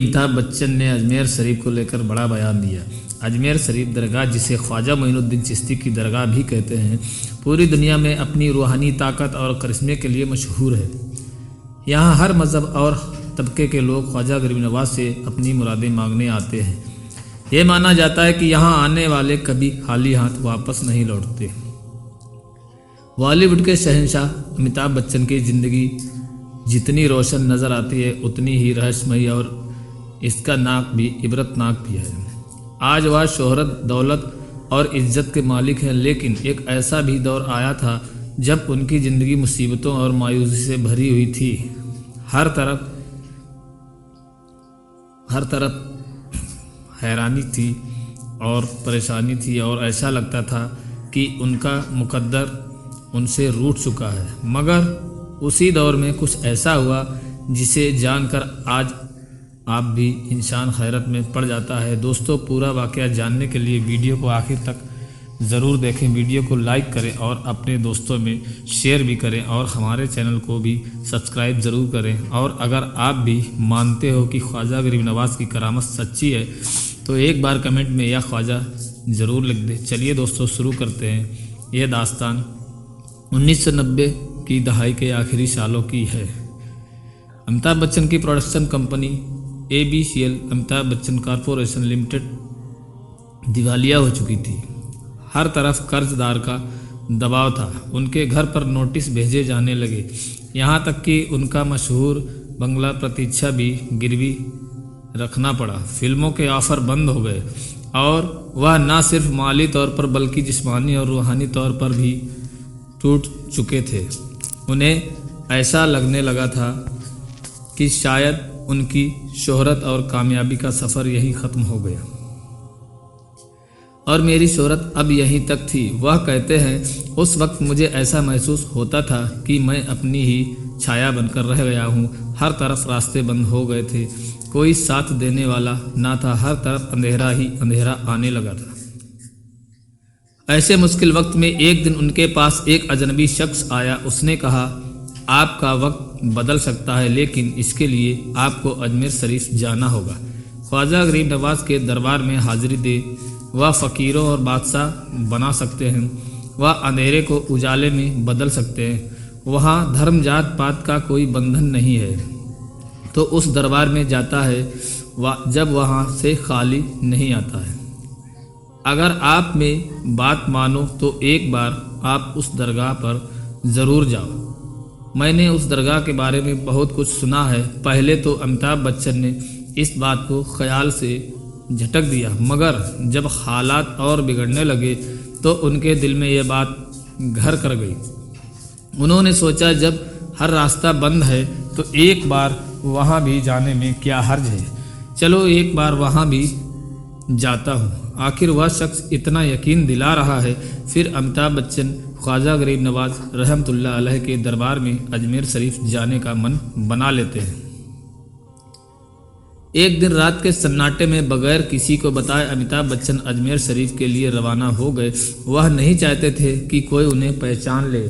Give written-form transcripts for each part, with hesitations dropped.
अमिताभ बच्चन ने अजमेर शरीफ को लेकर बड़ा बयान दिया। अजमेर शरीफ दरगाह, जिसे ख्वाजा मोइनुद्दीन चिश्ती की दरगाह भी कहते हैं, पूरी दुनिया में अपनी रूहानी ताकत और करिश्मे के लिए मशहूर है। यहाँ हर मज़हब और तबके के लोग ख्वाजा गरीब नवाज से अपनी मुरादें मांगने आते हैं। ये माना जाता है कि यहाँ आने वाले कभी खाली हाथ वापस नहीं लौटते। बॉलीवुड के शहंशाह अमिताभ बच्चन की ज़िंदगी जितनी रोशन नज़र आती है उतनी ही रहस्यमयी और इसका नाक भी इबरतनाक भी है। आज वह शोहरत, दौलत और इज्जत के मालिक हैं, लेकिन एक ऐसा भी दौर आया था जब उनकी ज़िंदगी मुसीबतों और मायूसी से भरी हुई थी। हर तरफ हैरानी थी और परेशानी थी और ऐसा लगता था कि उनका मुकद्दर उनसे रूठ चुका है। मगर उसी दौर में कुछ ऐसा हुआ जिसे जानकर आज आप भी इंसान हैरत में पड़ जाता है। दोस्तों, पूरा वाक़या जानने के लिए वीडियो को आखिर तक ज़रूर देखें। वीडियो को लाइक करें और अपने दोस्तों में शेयर भी करें और हमारे चैनल को भी सब्सक्राइब ज़रूर करें। और अगर आप भी मानते हो कि ख्वाजा गरीब नवाज की करामत सच्ची है तो एक बार कमेंट में या ख्वाजा ज़रूर लिख दें। चलिए दोस्तों, शुरू करते हैं। यह दास्तान 1990 की दहाई के आखिरी सालों की है। अमिताभ बच्चन की production company ABCL Amitabh Bachchan corporation limited दिवालिया हो चुकी थी। हर तरफ कर्जदार का दबाव था। उनके घर पर नोटिस भेजे जाने लगे, यहाँ तक कि उनका मशहूर बंगला प्रतीक्षा भी गिरवी रखना पड़ा। फिल्मों के ऑफर बंद हो गए और वह न सिर्फ माली तौर पर बल्कि जिस्मानी और रूहानी तौर पर भी टूट चुके थे। उन्हें ऐसा लगने लगा था कि शायद उनकी शोहरत और कामयाबी का सफ़र यहीं ख़त्म हो गया और मेरी शोहरत अब यहीं तक थी। वह कहते हैं, उस वक्त मुझे ऐसा महसूस होता था कि मैं अपनी ही छाया बनकर रह गया हूँ। हर तरफ रास्ते बंद हो गए थे, कोई साथ देने वाला ना था। हर तरफ अंधेरा ही अंधेरा आने लगा था। ऐसे मुश्किल वक्त में एक दिन उनके पास एक अजनबी शख्स आया। उसने कहा, आपका वक्त बदल सकता है, लेकिन इसके लिए आपको अजमेर शरीफ जाना होगा। ख्वाजा गरीब नवाज के दरबार में हाजिरी दे। वह फ़कीरों और बादशाह बना सकते हैं, वह अंधेरे को उजाले में बदल सकते हैं। वहाँ धर्म, जात पात का कोई बंधन नहीं है। तो उस दरबार में जाता है जब वहाँ से खाली नहीं आता है। अगर आप में बात मानो तो एक बार आप उस दरगाह पर ज़रूर जाओ। मैंने उस दरगाह के बारे में बहुत कुछ सुना है। पहले तो अमिताभ बच्चन ने इस बात को ख्याल से झटक दिया, मगर जब हालात और बिगड़ने लगे तो उनके दिल में यह बात घर कर गई। उन्होंने सोचा, जब हर रास्ता बंद है तो एक बार वहाँ भी जाने में क्या हर्ज है। चलो एक बार वहाँ भी जाता हूँ। आखिर वह शख्स इतना यकीन दिला रहा है। फिर अमिताभ बच्चन ख्वाजा गरीब नवाज रहमतुल्लाह अलैह के दरबार में अजमेर शरीफ जाने का मन बना लेते हैं। एक दिन रात के सन्नाटे में बगैर किसी को बताए अमिताभ बच्चन अजमेर शरीफ के लिए रवाना हो गए। वह नहीं चाहते थे कि कोई उन्हें पहचान ले।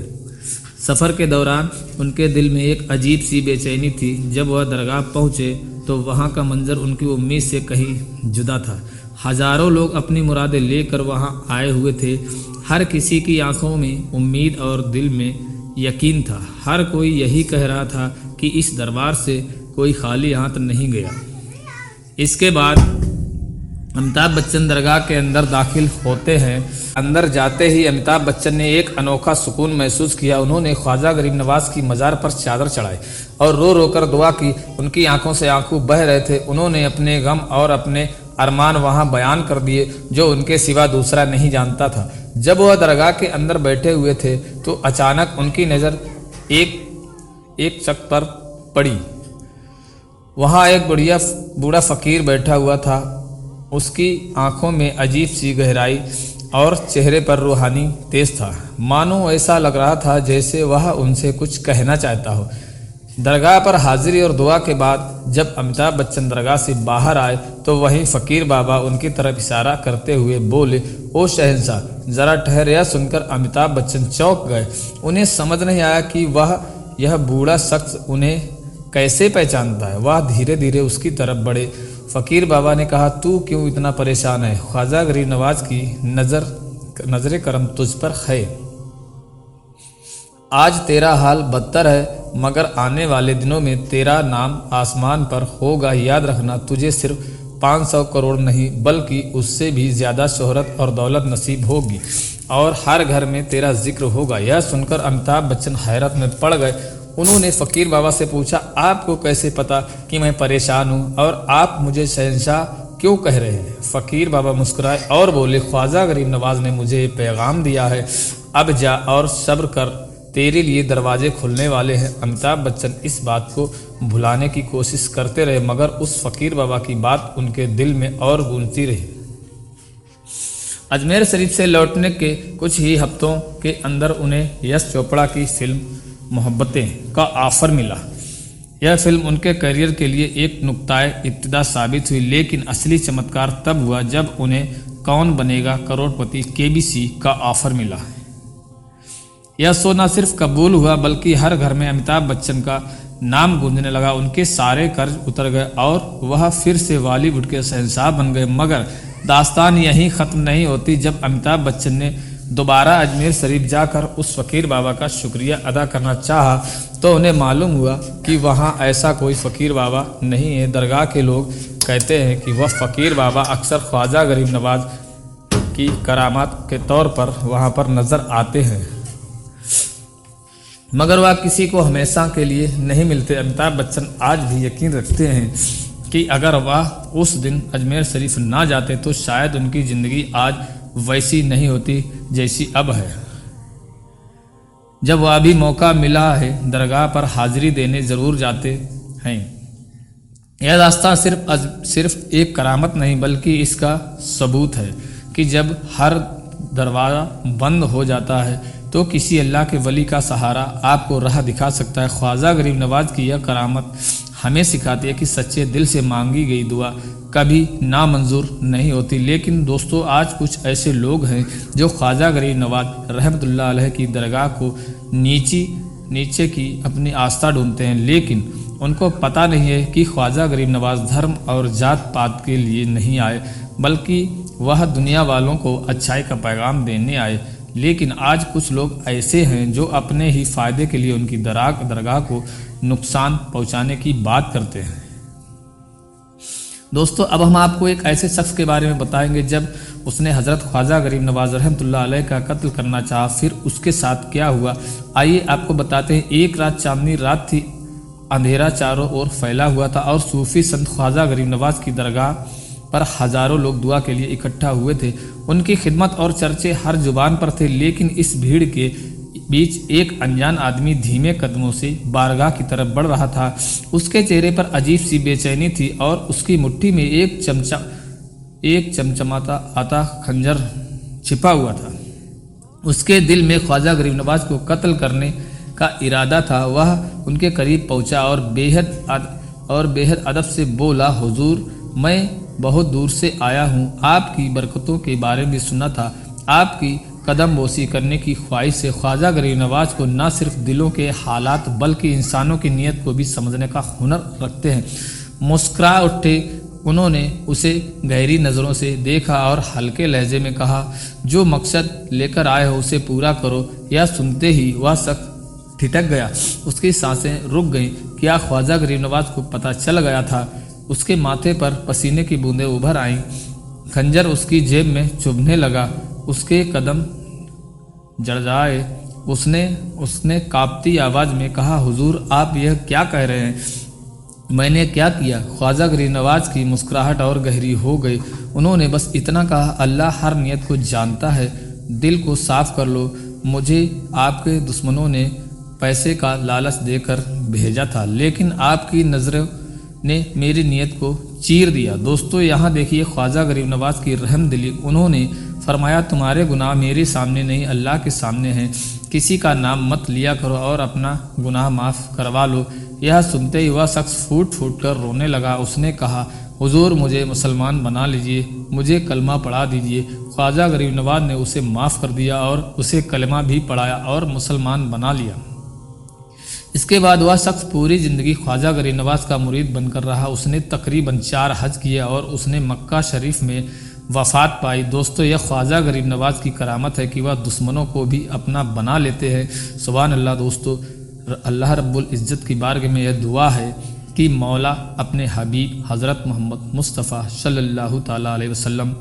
सफ़र के दौरान उनके दिल में एक अजीब सी बेचैनी थी। जब वह दरगाह पहुँचे तो वहाँ का मंजर उनकी उम्मीद से कहीं जुदा था। हज़ारों लोग अपनी मुरादें लेकर वहाँ आए हुए थे। हर किसी की आंखों में उम्मीद और दिल में यकीन था। हर कोई यही कह रहा था कि इस दरबार से कोई खाली हाथ नहीं गया। इसके बाद अमिताभ बच्चन दरगाह के अंदर दाखिल होते हैं। अंदर जाते ही अमिताभ बच्चन ने एक अनोखा सुकून महसूस किया। उन्होंने ख्वाजा गरीब नवाज की मज़ार पर चादर चढ़ाई और रो रो कर दुआ की। उनकी आंखों से आंसू बह रहे थे। उन्होंने अपने गम और अपने अरमान वहाँ बयान कर दिए, जो उनके सिवा दूसरा नहीं जानता था। जब वह दरगाह के अंदर बैठे हुए थे तो अचानक उनकी नज़र एक शख्स पर पड़ी। वहाँ एक बूढ़ा फ़कीर बैठा हुआ था। उसकी आंखों में अजीब सी गहराई और चेहरे पर रूहानी तेज था। मानो ऐसा लग रहा था जैसे वह उनसे कुछ कहना चाहता हो। दरगाह पर हाजिरी और दुआ के बाद जब अमिताभ बच्चन दरगाह से बाहर आए तो वहीं फ़कीर बाबा उनकी तरफ इशारा करते हुए बोले, ओ शहंशाह, ज़रा ठहर। यह सुनकर अमिताभ बच्चन चौंक गए। उन्हें समझ नहीं आया कि यह बूढ़ा शख्स उन्हें कैसे पहचानता है? वह धीरे धीरे उसकी तरफ बढ़े। फ़कीर बाबा ने कहा, तू क्यों इतना परेशान है? ख्वाजा गरीब नवाज की नजर करम तुझ पर है। आज तेरा हाल बदतर है, मगर आने वाले दिनों में तेरा नाम आसमान पर होगा। याद रखना, तुझे सिर्फ 500 करोड़ नहीं बल्कि उससे भी ज़्यादा शोहरत और दौलत नसीब होगी और हर घर में तेरा जिक्र होगा। यह सुनकर अमिताभ बच्चन हैरत में पड़ गए। उन्होंने फ़कीर बाबा से पूछा, आपको कैसे पता कि मैं परेशान हूँ और आप मुझे शहंशाह क्यों कह रहे हैं? फ़कीर बाबा मुस्कुराए और बोले, ख्वाजा गरीब नवाज ने मुझे पैगाम दिया है, अब जा और सब्र कर, तेरे लिए दरवाजे खुलने वाले हैं। अमिताभ बच्चन इस बात को भुलाने की कोशिश करते रहे, मगर उस फ़कीर बाबा की बात उनके दिल में और गूंजती रही। अजमेर शरीफ से लौटने के कुछ ही हफ्तों के अंदर उन्हें यश चोपड़ा की फिल्म मोहब्बतें का ऑफर मिला। यह फिल्म उनके करियर के लिए एक नुक्ताए इब्तिदा साबित हुई, लेकिन असली चमत्कार तब हुआ जब उन्हें कौन बनेगा करोड़पति केबीसी का ऑफर मिला। यह शो न सिर्फ कबूल हुआ बल्कि हर घर में अमिताभ बच्चन का नाम गूंजने लगा। उनके सारे कर्ज उतर गए और वह फिर से बॉलीवुड के शहंशाह बन गए। मगर दास्तान यहीं ख़त्म नहीं होती। जब अमिताभ बच्चन ने दोबारा अजमेर शरीफ जाकर उस फ़कीर बाबा का शुक्रिया अदा करना चाहा तो उन्हें मालूम हुआ कि वहाँ ऐसा कोई फ़कीर बाबा नहीं है। दरगाह के लोग कहते हैं कि वह फ़कीर बाबा अक्सर ख्वाजा गरीब नवाज की करामात के तौर पर वहाँ पर नज़र आते हैं, मगर वह किसी को हमेशा के लिए नहीं मिलते। अमिताभ बच्चन आज भी यकीन रखते हैं कि अगर वह उस दिन अजमेर शरीफ ना जाते तो शायद उनकी ज़िंदगी आज वैसी नहीं होती जैसी अब है। जब वह भी मौका मिला है, दरगाह पर हाजिरी देने ज़रूर जाते हैं। यह रास्ता सिर्फ एक करामत नहीं बल्कि इसका सबूत है कि जब हर दरवाज़ा बंद हो जाता है तो किसी अल्लाह के वली का सहारा आपको राह दिखा सकता है। ख्वाजा गरीब नवाज की यह करामत हमें सिखाती है कि सच्चे दिल से मांगी गई दुआ कभी नामंजूर नहीं होती। लेकिन दोस्तों, आज कुछ ऐसे लोग हैं जो ख्वाजा गरीब नवाज रहमतुल्लाह अलैह की दरगाह को नीचे की अपनी आस्था ढूंढते हैं, लेकिन उनको पता नहीं है कि ख्वाजा गरीब नवाज धर्म और जात पात के लिए नहीं आए बल्कि वह दुनिया वालों को अच्छाई का पैगाम देने आए। लेकिन आज कुछ लोग ऐसे हैं जो अपने ही फ़ायदे के लिए उनकी दरगाह को नुकसान पहुंचाने की बात करते हैं। दोस्तों, अब हम आपको एक ऐसे शख्स के बारे में बताएंगे जब उसने हज़रत ख्वाजा गरीब नवाज रहमतुल्लाह अलैह का कत्ल करना चाहा, फिर उसके साथ क्या हुआ, आइए आपको बताते हैं। एक रात चांदनी रात थी, अंधेरा चारों ओर फैला हुआ था और सूफी संत ख्वाजा गरीब नवाज की दरगाह पर हजारों लोग दुआ के लिए इकट्ठा हुए थे। उनकी खिदमत और चर्चे हर जुबान पर थे, लेकिन इस भीड़ के बीच एक अनजान आदमी धीमे कदमों से बारगाह की तरफ बढ़ रहा था। उसके चेहरे पर अजीब सी बेचैनी थी और उसकी मुट्ठी में एक चमचमाता आता खंजर छिपा हुआ था। उसके दिल में ख्वाजा गरीब नवाज को कत्ल करने का इरादा था। वह उनके करीब पहुंचा और बेहद अदब से बोला, हुजूर, मैं बहुत दूर से आया हूँ। आपकी बरकतों के बारे में सुना था। आपकी कदम बोसी करने की ख्वाहिश से। ख्वाजा गरीब नवाज को न सिर्फ दिलों के हालात बल्कि इंसानों की नीयत को भी समझने का हुनर रखते हैं। मुस्कुरा उठे। उन्होंने उसे गहरी नज़रों से देखा और हल्के लहजे में कहा, जो मकसद लेकर आए हो उसे पूरा करो। यह सुनते ही वह शख्स ठिठक गया, उसकी सांसें रुक गईं। क्या ख्वाजा गरीब नवाज को पता चल गया था? उसके माथे पर पसीने की बूंदें उभर आईं। खंजर उसकी जेब में चुभने लगा। उसके कदम जड़जाए। उसने कांपती आवाज़ में कहा, हुजूर, आप यह क्या कह रहे हैं? मैंने क्या किया? ख्वाजा गरीब नवाज की मुस्कुराहट और गहरी हो गई। उन्होंने बस इतना कहा, अल्लाह हर नियत को जानता है। दिल को साफ कर लो। मुझे आपके दुश्मनों ने पैसे का लालच देकर भेजा था, लेकिन आपकी नज़रों ने मेरी नीयत को चीर दिया। दोस्तों, यहाँ देखिए ख्वाजा गरीब नवाज की रहमदिली। उन्होंने फरमाया, तुम्हारे गुनाह मेरे सामने नहीं अल्लाह के सामने हैं। किसी का नाम मत लिया करो और अपना गुनाह माफ़ करवा लो। यह सुनते ही वह शख्स फूट फूट कर रोने लगा। उसने कहा, हुजूर, मुझे मुसलमान बना लीजिए, मुझे कलमा पढ़ा दीजिए। ख्वाजा गरीब नवाज ने उसे माफ़ कर दिया और उसे कलमा भी पढ़ाया और मुसलमान बना लिया। इसके बाद वह शख्स पूरी ज़िंदगी ख्वाजा गरीब नवाज़ का मुरीद बनकर रहा। उसने तकरीबन 4 हज किए और उसने मक्का शरीफ में वफ़ात पाई। दोस्तों, यह ख्वाजा गरीब नवाज़ की करामत है कि वह दुश्मनों को भी अपना बना लेते हैं। सुभान अल्लाह। दोस्तों, अल्लाह रब्बुल इज़्ज़त की बारगाह में यह दुआ है कि मौला अपने हबीब हज़रत मोहम्मद मुस्तफ़ा सल्लल्लाहु ताला अलैहि वसल्लम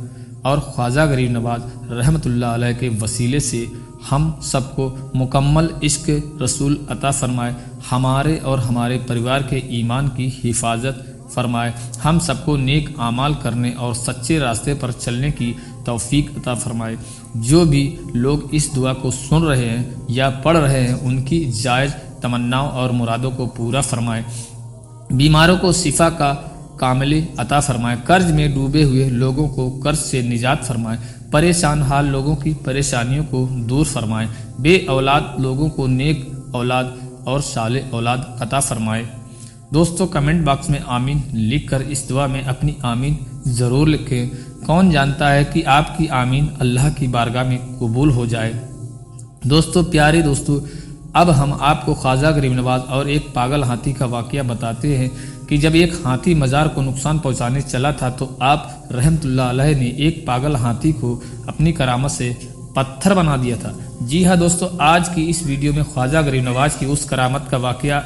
और ख्वाजा गरीब नवाज़ रहमतुल्लाह अलैह के वसीले से हम सबको मुकम्मल इश्क रसूल अता फ़रमाए, हमारे और हमारे परिवार के ईमान की हिफाजत फ़रमाए, हम सबको नेक आमाल करने और सच्चे रास्ते पर चलने की तौफीक अता फ़रमाए। जो भी लोग इस दुआ को सुन रहे हैं या पढ़ रहे हैं, उनकी जायज़ तमन्नाओं और मुरादों को पूरा फ़रमाए, बीमारों को शिफा का कामिल अता फ़रमाए, कर्ज में डूबे हुए लोगों को कर्ज से निजात फ़रमाए, परेशान हाल लोगों की परेशानियों को दूर फरमाए, बे औलाद लोगों को नेक औलाद और साले औलाद अता फ़रमाए। दोस्तों, कमेंट बॉक्स में आमीन लिखकर इस दुआ में अपनी आमीन ज़रूर लिखें। कौन जानता है कि आपकी आमीन अल्लाह की बारगाह में कबूल हो जाए। दोस्तों, प्यारे दोस्तों, अब हम आपको ख्वाजा गरीब नवाज़ और एक पागल हाथी का वाक़या बताते हैं कि जब एक हाथी मज़ार को नुकसान पहुंचाने चला था तो आप रहमतुल्लाह अलैह ने एक पागल हाथी को अपनी करामत से पत्थर बना दिया था। जी हाँ दोस्तों, आज की इस वीडियो में ख्वाजा गरीब नवाज़ की उस करामत का वाक़या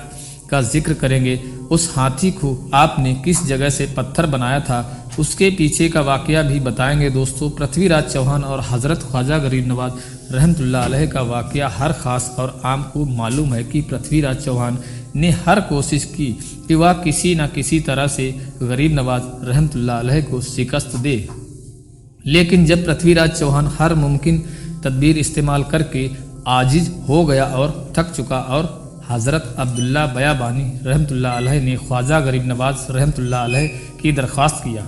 का जिक्र करेंगे। उस हाथी को आपने किस जगह से पत्थर बनाया था, उसके पीछे का वाक़या भी बताएंगे। दोस्तों, पृथ्वीराज चौहान और हज़रत ख्वाजा गरीब नवाज़ रहमतुल्लाह अलैह का वाक़या हर ख़ास और आम को मालूम है कि पृथ्वीराज चौहान ने हर कोशिश की कि वह किसी न किसी तरह से गरीब नवाज़ रहमतुल्लाह अलैह को शिकस्त दे, लेकिन जब पृथ्वीराज चौहान हर मुमकिन तदबीर इस्तेमाल करके आजिज हो गया और थक चुका और हज़रत अब्दुल्ला बयाबानी रहमतुल्लाह अलैह ने ख्वाजा गरीब नवाज़ रहमतुल्लाह अलैह की दरख्वास्त किया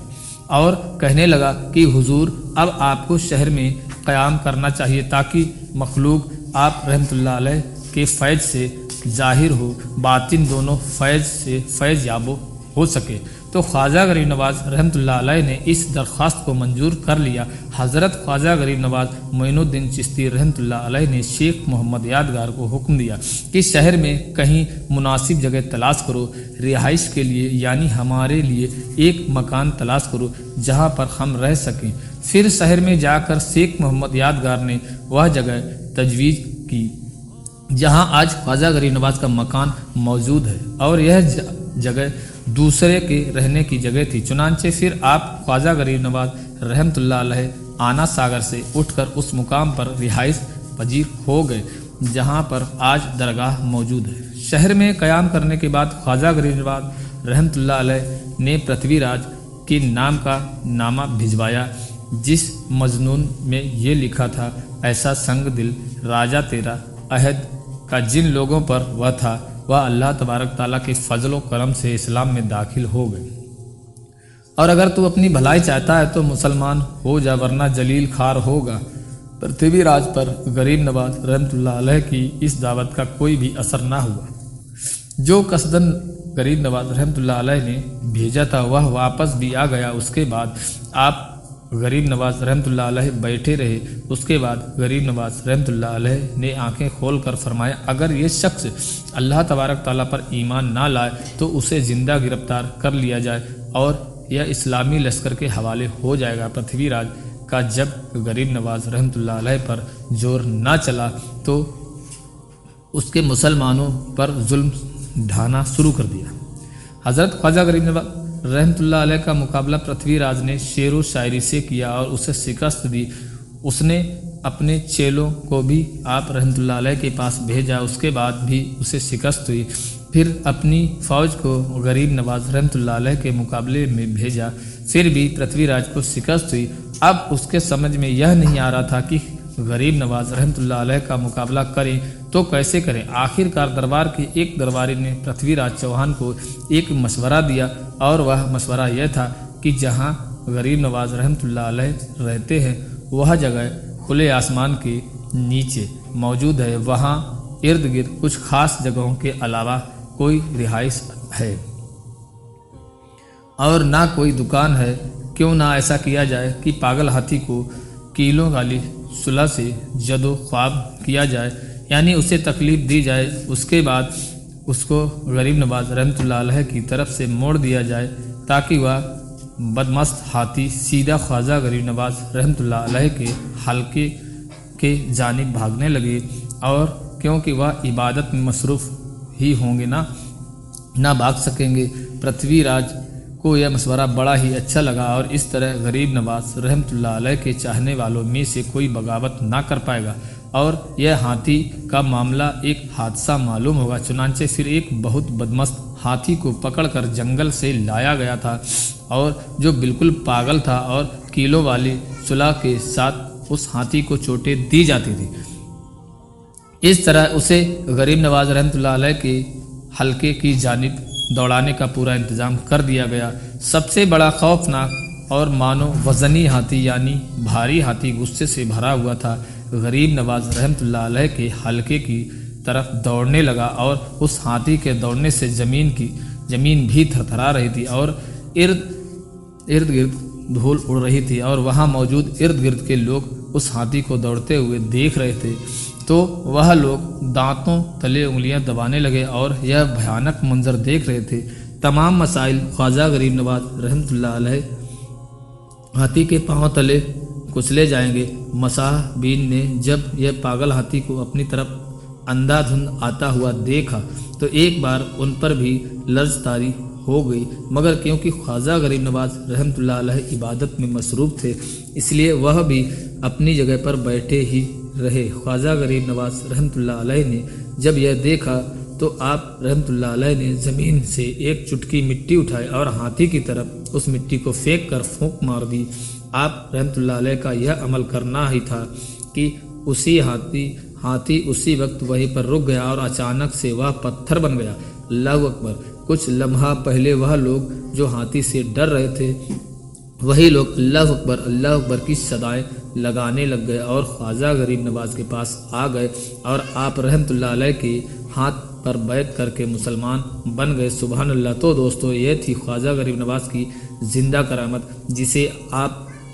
और कहने लगा कि हुजूर, अब आपको शहर में क़याम करना चाहिए ताकि मखलूक आप रहमतुल्लाह अलैह के फैज़ से ज़ाहिर हो, बातिन दोनों फैज़ से फैज़ याबो हो सके। तो ख्वाजा गरीब नवाज़ रहमतुल्लाह अलैह ने इस दरख्वास्त को मंजूर कर लिया। हज़रत ख्वाजा गरीब नवाज़ मोइनुद्दीन चिश्ती रहमतुल्लाह अलैह ने शेख मोहम्मद यादगार को हुक्म दिया कि शहर में कहीं मुनासिब जगह तलाश करो, रिहाइश के लिए यानी हमारे लिए एक मकान तलाश करो जहाँ पर हम रह सकें। फिर शहर में जाकर शेख मोहम्मद यादगार ने वह जगह तजवीज़ की जहाँ आज ख्वाजा गरीब नवाज़ का मकान मौजूद है और यह जगह दूसरे के रहने की जगह थी। चुनांचे फिर आप ख्वाजा गरीब नवाज़ रहमतुल्लाह अलैह आना सागर से उठकर उस मुकाम पर रिहाइश पजीर हो गए जहाँ पर आज दरगाह मौजूद है। शहर में क़याम करने के बाद ख्वाजा गरीब नवाज़ रहमतुल्लाह अलैह ने पृथ्वीराज के नाम का नामा भिजवाया, जिस मजनून में ये लिखा था, ऐसा संग दिल राजा तेरा अहद का जिन लोगों पर वह था वह अल्लाह तबारक ताला के फजल करम से इस्लाम में दाखिल हो गए। और अगर तू अपनी भलाई चाहता है तो मुसलमान हो जा, वरना जलील खार होगा। पृथ्वीराज पर गरीब नवाज़ रहमतुल्लाह अलैह की इस दावत का कोई भी असर ना हुआ। जो कसदन गरीब नवाज़ रहमतुल्लाह अलैह ने भेजा था वह वापस भी आ गया। उसके बाद आप गरीब नवाज़ रहमतुल्लाह अलैह बैठे रहे। उसके बाद गरीब नवाज़ रहमतुल्लाह अलैह ने आंखें खोल कर फरमाया, अगर ये शख्स अल्लाह तबारक ताला पर ईमान ना लाए तो उसे ज़िंदा गिरफ्तार कर लिया जाए और यह इस्लामी लश्कर के हवाले हो जाएगा। पृथ्वीराज का जब गरीब नवाज़ रहमतुल्लाह अलैह पर जोर ना चला तो उसके मुसलमानों पर जुल्म ढाना शुरू कर दिया। हज़रत ख्वाजा गरीब नवाज़ रहमतुल्लाह अलैह का मुकाबला पृथ्वीराज ने शेर व शायरी से किया और उसे शिकस्त दी। उसने अपने चेलों को भी आप रहमतुल्लाह अलैह के पास भेजा, उसके बाद भी उसे शिकस्त हुई। फिर अपनी फ़ौज को गरीब नवाज़ रहमतुल्लाह अलैह के मुकाबले में भेजा, फिर भी पृथ्वीराज को शिकस्त हुई। अब उसके समझ में यह नहीं आ रहा था कि गरीब नवाज़ रहमतुल्लाह अलैह का मुकाबला करें तो कैसे करें। आखिरकार दरबार के एक दरबारी ने पृथ्वीराज चौहान को एक मशवरा दिया और वह मशवरा यह था कि जहां गरीब नवाज़ रहमतुल्लाह अलैह रहते हैं वह जगह खुले आसमान के नीचे मौजूद है, वहां इर्द गिर्द कुछ खास जगहों के अलावा कोई रिहाइश है और ना कोई दुकान है। क्यों ना ऐसा किया जाए कि पागल हाथी को कीलों वाली सुलह से जदो ख्वाब किया जाए, यानी उसे तकलीफ़ दी जाए। उसके बाद उसको गरीब नवाज रहमतुल्लाह अलैह की तरफ से मोड़ दिया जाए ताकि वह बदमस्त हाथी सीधा ख्वाजा गरीब नवाज रहमतुल्लाह अलैह के हल्के के जानिब भागने लगे। और क्योंकि वह इबादत में मसरूफ़ ही होंगे ना भाग सकेंगे। पृथ्वीराज को यह मशवरा बड़ा ही अच्छा लगा और इस तरह गरीब नवाज रहमतुल्लाह अलैह के चाहने वालों में से कोई बगावत ना कर पाएगा और यह हाथी का मामला एक हादसा मालूम होगा। चुनांचे फिर एक बहुत बदमस्त हाथी को पकड़कर जंगल से लाया गया था और जो बिल्कुल पागल था और कीलों वाली सुलह के साथ उस हाथी को चोटें दी जाती थी। इस तरह उसे गरीब नवाज रहमतुल्लाह अलैह के हल्के की जानिब दौड़ाने का पूरा इंतजाम कर दिया गया। सबसे बड़ा खौफनाक और मानो वज़नी हाथी यानी भारी हाथी गुस्से से भरा हुआ था। गरीब नवाज रहमतुल्लाह अलैह के हल्के की तरफ दौड़ने लगा और उस हाथी के दौड़ने से ज़मीन भी थरथरा रही थी और इर्द गिर्द धूल उड़ रही थी और वहाँ मौजूद इर्द गिर्द के लोग उस हाथी को दौड़ते हुए देख रहे थे। तो वह लोग दांतों तले उंगलियां दबाने लगे और यह भयानक मंजर देख रहे थे। तमाम मसाइल ख्वाजा गरीब नवाज रहमतुल्लाह अलैह हाथी के पांव तले कुचले जाएंगे। मसाह बीन ने जब यह पागल हाथी को अपनी तरफ अंधाधुंध आता हुआ देखा तो एक बार उन पर भी लर्ज तारी हो गई, मगर क्योंकि ख्वाजा गरीब नवाज रहमतुल्लाह अलैह इबादत में मसरूफ़ थे इसलिए वह भी अपनी जगह पर बैठे ही रहे। ख्वाजा गरीब नवाज रहमतुल्लाह अलैह ने जब यह देखा तो आप रहमतुल्लाह अलैह ने ज़मीन से एक चुटकी मिट्टी उठाई और हाथी की तरफ उस मिट्टी को फेंक कर फूंक मार दी। आप रहमतुल्लाह अलैह का यह अमल करना ही था कि हाथी उसी वक्त वहीं पर रुक गया और अचानक से वह पत्थर बन गया। अल्लाह अकबर। कुछ लम्हा पहले वह लोग जो हाथी से डर रहे थे वही लोग अल्लाह अकबर की सदाएं लगाने लग गए और ख्वाजा गरीब नवाज के पास आ गए और आप रहमतुल्लाह अलैह के हाथ पर बैठ करके मुसलमान बन गए। सुबहान अल्लाह। तो दोस्तों ये थी ख्वाजा गरीब नवाज की जिंदा करामत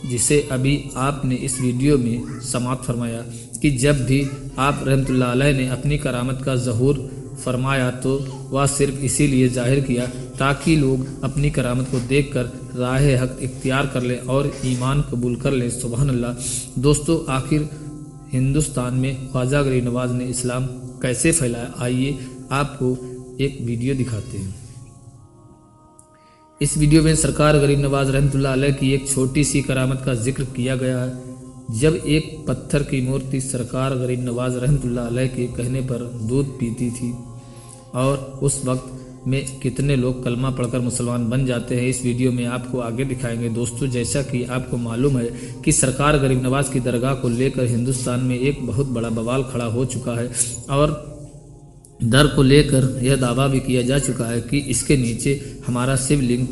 जिसे अभी आपने इस वीडियो में समाप्त फरमाया कि जब भी आप रहमतुल्लाह अलैह ने अपनी करामत का ज़हूर फरमाया तो वह सिर्फ इसीलिए जाहिर किया ताकि लोग अपनी करामत को देखकर राह हक इख्तियार कर लें और ईमान कबूल कर लें। सुभान अल्लाह। दोस्तों आखिर हिंदुस्तान में ख्वाजा गरीब नवाज ने इस्लाम कैसे फैलाया, आइए आपको एक वीडियो दिखाते हैं। इस वीडियो में सरकार गरीब नवाज रहमतुल्लाह अलैह की एक छोटी सी करामत का जिक्र किया गया है। जब एक पत्थर की मूर्ति सरकार गरीब नवाज रहमतुल्लाह अलैह के कहने पर दूध पीती थी और उस वक्त में कितने लोग कलमा पढ़कर मुसलमान बन जाते हैं, इस वीडियो में आपको आगे दिखाएंगे। दोस्तों जैसा कि आपको मालूम है कि सरकार गरीब नवाज की दरगाह को लेकर हिंदुस्तान में एक बहुत बड़ा बवाल खड़ा हो चुका है और दर को लेकर यह दावा भी किया जा चुका है कि इसके नीचे हमारा शिवलिंग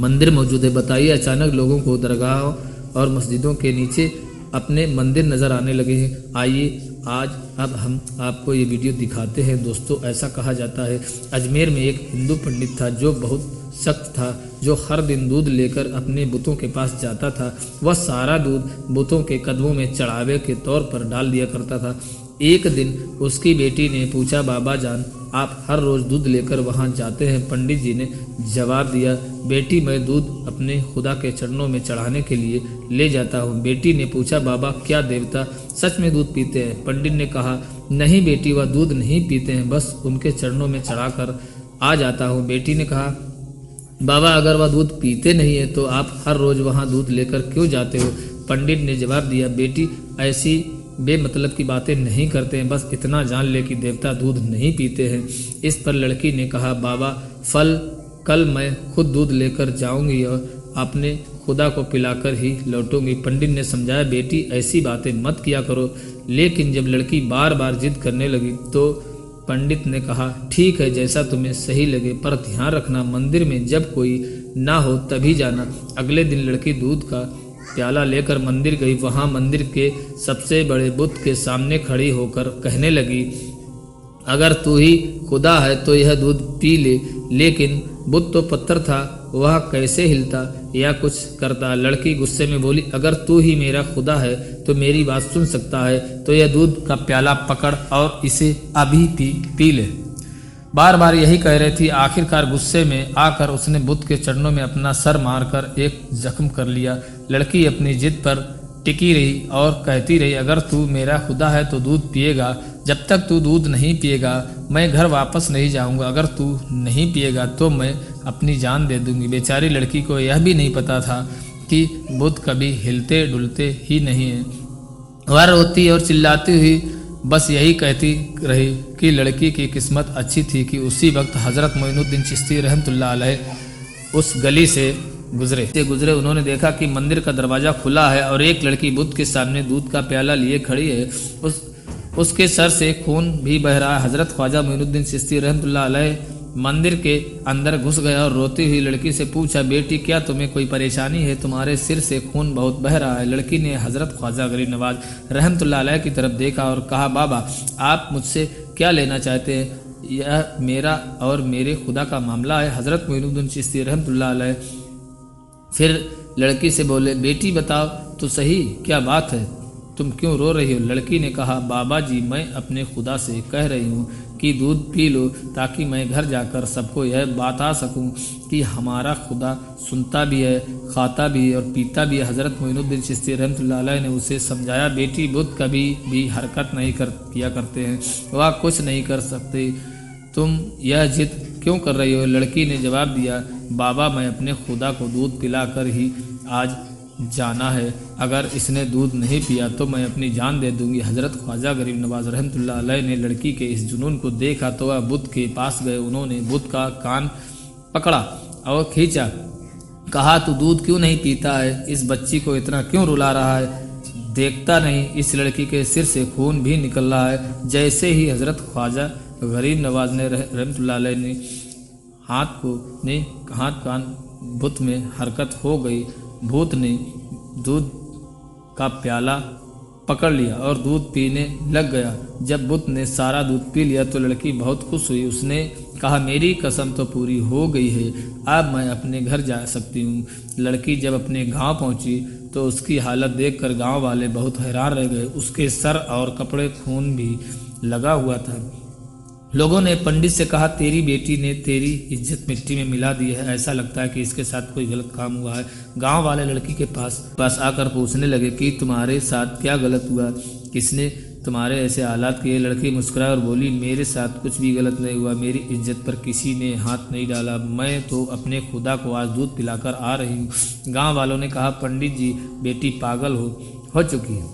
मंदिर मौजूद है। बताइए अचानक लोगों को दरगाह और मस्जिदों के नीचे अपने मंदिर नज़र आने लगे हैं। आइए अब हम आपको ये वीडियो दिखाते हैं। दोस्तों ऐसा कहा जाता है अजमेर में एक हिंदू पंडित था जो बहुत सख्त था, जो हर दिन दूध लेकर अपने बुतों के पास जाता था। वह सारा दूध बुतों के कदमों में चढ़ावे के तौर पर डाल दिया करता था। एक दिन उसकी बेटी ने पूछा, बाबा जान आप हर रोज़ दूध लेकर वहाँ जाते हैं? पंडित जी ने जवाब दिया, बेटी मैं दूध अपने खुदा के चरणों में चढ़ाने के लिए ले जाता हूँ। बेटी ने पूछा, बाबा क्या देवता सच में दूध पीते हैं? पंडित ने कहा, नहीं बेटी वह दूध नहीं पीते हैं, बस उनके चरणों में चढ़ाकर आ जाता हूँ। बेटी ने कहा, बाबा अगर वह दूध पीते नहीं है तो आप हर रोज़ वहाँ दूध लेकर क्यों जाते हो? पंडित ने जवाब दिया, बेटी ऐसी बेमतलब की बातें नहीं करते हैं, बस इतना जान ले कि देवता दूध नहीं पीते हैं। इस पर लड़की ने कहा, बाबा कल मैं खुद दूध लेकर जाऊंगी और अपने खुदा को पिलाकर ही लौटूंगी। पंडित ने समझाया, बेटी ऐसी बातें मत किया करो। लेकिन जब लड़की बार बार जिद करने लगी तो पंडित ने कहा, ठीक है जैसा तुम्हें सही लगे, पर ध्यान रखना मंदिर में जब कोई ना हो तभी जाना। अगले दिन लड़की दूध का प्याला लेकर मंदिर गई। वहाँ मंदिर के सबसे बड़े बुत के सामने खड़ी होकर कहने लगी, अगर तू ही खुदा है तो यह दूध पी ले। लेकिन बुत तो पत्थर था, वह कैसे हिलता या कुछ करता? लड़की गुस्से में बोली, अगर तू ही मेरा खुदा है तो मेरी बात सुन सकता है तो यह दूध का प्याला पकड़ और इसे अभी पी ले। बार बार यही कह रही थी। आखिरकार गुस्से में आकर उसने बुद्ध के चरणों में अपना सर मारकर एक जख्म कर लिया। लड़की अपनी जिद पर टिकी रही और कहती रही, अगर तू मेरा खुदा है तो दूध पिएगा। जब तक तू दूध नहीं पिएगा मैं घर वापस नहीं जाऊंगा। अगर तू नहीं पिएगा तो मैं अपनी जान दे दूंगी। बेचारी लड़की को यह भी नहीं पता था कि बुद्ध कभी हिलते डुलते ही नहीं है। वह रोती और चिल्लाती हुई बस यही कहती रही कि लड़की की किस्मत अच्छी थी कि उसी वक्त हज़रत मोइनुद्दीन चिश्ती रहमतुल्लाह अलैह उस गली से गुजरे। उन्होंने देखा कि मंदिर का दरवाज़ा खुला है और एक लड़की बुद्ध के सामने दूध का प्याला लिए खड़ी है। उसके सर से खून भी बह रहा है। हज़रत ख्वाजा मोइनुद्दीन चिश्ती रहमतुल्लाह अलैह मंदिर के अंदर घुस गया और रोती हुई लड़की से पूछा, बेटी क्या तुम्हें कोई परेशानी है? तुम्हारे सिर से खून बहुत बह रहा है। लड़की ने हज़रत ख्वाजा गरीब नवाज रहमतुल्लाह अलैह की तरफ देखा और कहा, बाबा आप मुझसे क्या लेना चाहते हैं? यह मेरा और मेरे खुदा का मामला है। हज़रत मोइनुद्दीन चिश्ती रहमतुल्लाह अलैह फिर लड़की से बोले, बेटी बताओ तो सही क्या बात है, तुम क्यों रो रही हो? लड़की ने कहा, बाबा जी मैं अपने खुदा से कह रही हूँ कि दूध पी लो ताकि मैं घर जाकर सबको यह बता सकूं कि हमारा खुदा सुनता भी है, खाता भी है और पीता भी है। हज़रत मोइनुद्दीन चिश्ती रहमतुल्लाह अलैह ने उसे समझाया, बेटी बुद्ध कभी भी हरकत नहीं किया करते हैं, वह कुछ नहीं कर सकते, तुम यह जिद क्यों कर रही हो? लड़की ने जवाब दिया, बाबा मैं अपने खुदा को दूध पिलाकर ही आज जाना है। अगर इसने दूध नहीं पिया तो मैं अपनी जान दे दूंगी। हज़रत ख्वाजा गरीब नवाज रहमतुल्लाह अलैह ने लड़की के इस जुनून को देखा तो वह बुद्ध के पास गए। उन्होंने बुद्ध का कान पकड़ा और खींचा। कहा, तू दूध क्यों नहीं पीता है? इस बच्ची को इतना क्यों रुला रहा है? देखता नहीं इस लड़की के सिर से खून भी निकल रहा है। जैसे ही हज़रत ख्वाजा गरीब नवाज ने रहमतुल्लाह अलैह ने हाथ कान बुत में हरकत हो गई। भूत ने दूध का प्याला पकड़ लिया और दूध पीने लग गया। जब बुत ने सारा दूध पी लिया तो लड़की बहुत खुश हुई। उसने कहा, मेरी कसम तो पूरी हो गई है, अब मैं अपने घर जा सकती हूँ। लड़की जब अपने गांव पहुँची तो उसकी हालत देखकर गांव वाले बहुत हैरान रह गए। उसके सर और कपड़े खून भी लगा हुआ था। लोगों ने पंडित से कहा, तेरी बेटी ने तेरी इज्जत मिट्टी में मिला दी है, ऐसा लगता है कि इसके साथ कोई गलत काम हुआ है। गांव वाले लड़की के पास आकर पूछने लगे कि तुम्हारे साथ क्या गलत हुआ, किसने तुम्हारे ऐसे हालात किए? लड़की मुस्कुराई और बोली, मेरे साथ कुछ भी गलत नहीं हुआ, मेरी इज्जत पर किसी ने हाथ नहीं डाला, मैं तो अपने खुदा को आज दूध पिलाकर आ रही हूँ। गाँव वालों ने कहा, पंडित जी बेटी पागल हो चुकी है,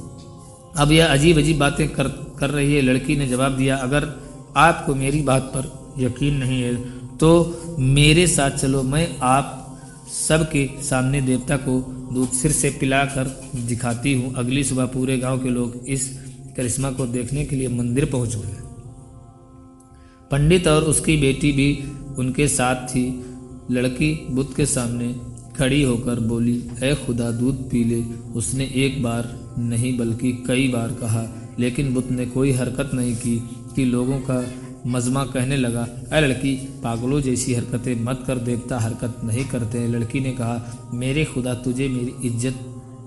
अब यह अजीब अजीब बातें कर रही है। लड़की ने जवाब दिया, अगर आपको मेरी बात पर यकीन नहीं है तो मेरे साथ चलो, मैं आप सबके सामने देवता को दूध सिर से पिलाकर दिखाती हूँ। अगली सुबह पूरे गांव के लोग इस करिश्मा को देखने के लिए मंदिर पहुंच गए। पंडित और उसकी बेटी भी उनके साथ थी। लड़की बुत के सामने खड़ी होकर बोली, ऐ खुदा दूध पी ले। उसने एक बार नहीं बल्कि कई बार कहा, लेकिन बुत ने कोई हरकत नहीं की कि लोगों का मजमा कहने लगा, ऐ लड़की पागलों जैसी हरकतें मत कर, देवता हरकत नहीं करते हैं। लड़की ने कहा, मेरे खुदा तुझे मेरी इज्जत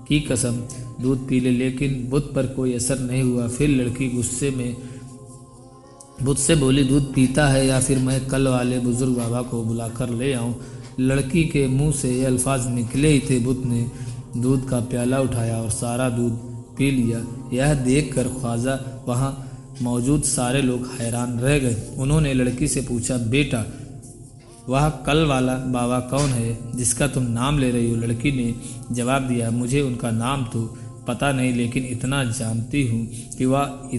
की कसम दूध पी ले, लेकिन बुत पर कोई असर नहीं हुआ। फिर लड़की गुस्से में बुत से बोली, दूध पीता है या फिर मैं कल वाले बुजुर्ग बाबा को बुलाकर ले आऊं? लड़की के मुंह से ये अल्फाज निकले ही थे, बुत ने दूध का प्याला उठाया और सारा दूध पी लिया। यह देखकर ख्वाजा वहाँ मौजूद सारे लोग हैरान रह गए। उन्होंने लड़की से पूछा, बेटा वह कल वाला बाबा कौन है जिसका तुम नाम ले रही हो? लड़की ने जवाब दिया, मुझे उनका नाम तो पता नहीं, लेकिन इतना जानती हूँ कि वह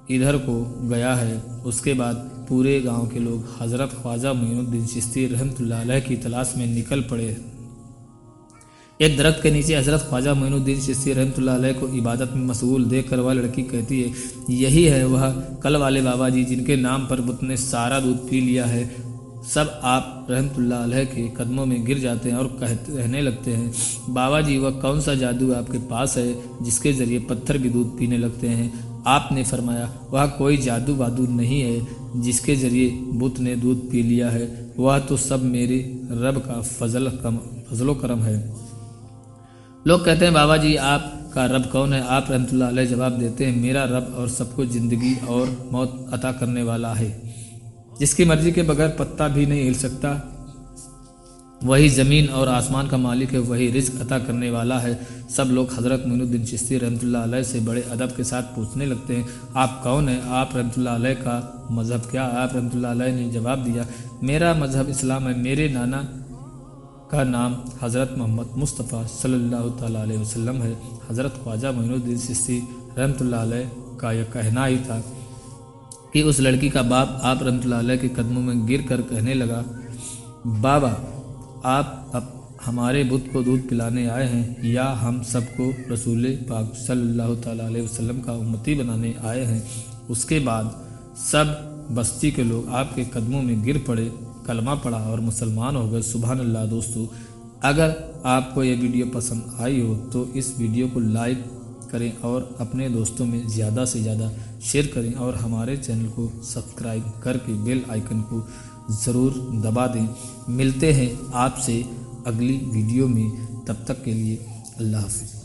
इधर को गया है। उसके बाद पूरे गांव के लोग हज़रत ख्वाजा मोइनुद्दीन चिश्ती रहमतुल्लाह अलैह की तलाश में निकल पड़े। एक दरख्त के नीचे हज़रत ख्वाजा मोइनुद्दीन चिश्ती रहमतुल्लाह अलैह को इबादत में मशगूल देखकर वह लड़की कहती है, यही है वह कल वाले बाबा जी जिनके नाम पर बुत ने सारा दूध पी लिया है। सब आप रहमतुल्लाह अलैह के कदमों में गिर जाते हैं और कहने लगते हैं, बाबा जी वह कौन सा जादू आपके पास है जिसके ज़रिए पत्थर भी दूध पीने लगते हैं? आपने फरमाया, वह कोई जादू वादू नहीं है जिसके ज़रिए बुत ने दूध पी लिया है, वह तो सब मेरे रब का फजलो करम है। लोग कहते हैं, बाबा जी आपका रब कौन है? आप रहमतुल्लाह अलैह जवाब देते हैं, मेरा रब और सबको ज़िंदगी और मौत अता करने वाला है। जिसकी मर्जी के बगैर पत्ता भी नहीं हिल सकता, वही ज़मीन और आसमान का मालिक है, वही रिज़्क अता करने वाला है। सब लोग हज़रत मोइनुद्दीन चिश्ती रहमतुल्लाह अलैह से बड़े अदब के साथ पूछने लगते हैं, आप कौन हैं, आप रहमतुल्लाह अलैह का मज़हब क्या है। आप रहमतुल्लाह अलैह ने जवाब दिया, मेरा मज़हब इस्लाम है, मेरे नाना का नाम हज़रत मोहम्मद मुस्तफ़ा सल्लल्लाहु तआला अलैहि वसल्लम है। हज़रत ख्वाजा मोइनुद्दीन चिश्ती रहमतुल्लाह अलैह का यह कहना ही था कि उस लड़की का बाप आप रहमतुल्लाह अलैह के कदमों में गिर कर कहने लगा, बाबा आप अब हमारे बुत को दूध पिलाने आए हैं या हम सबको रसूल पाक सल्लल्लाहु तआला अलैहि वसल्लम का उम्मती बनाने आए हैं। उसके बाद सब बस्ती के लोग आपके कदमों में गिर पड़े, कलमा पढ़ा और मुसलमान हो गए। सुभान अल्लाह। दोस्तों, अगर आपको ये वीडियो पसंद आई हो तो इस वीडियो को लाइक करें और अपने दोस्तों में ज़्यादा से ज़्यादा शेयर करें और हमारे चैनल को सब्सक्राइब करके बेल आइकन को ज़रूर दबा दें। मिलते हैं आपसे अगली वीडियो में, तब तक के लिए अल्लाह हाफ़िज़।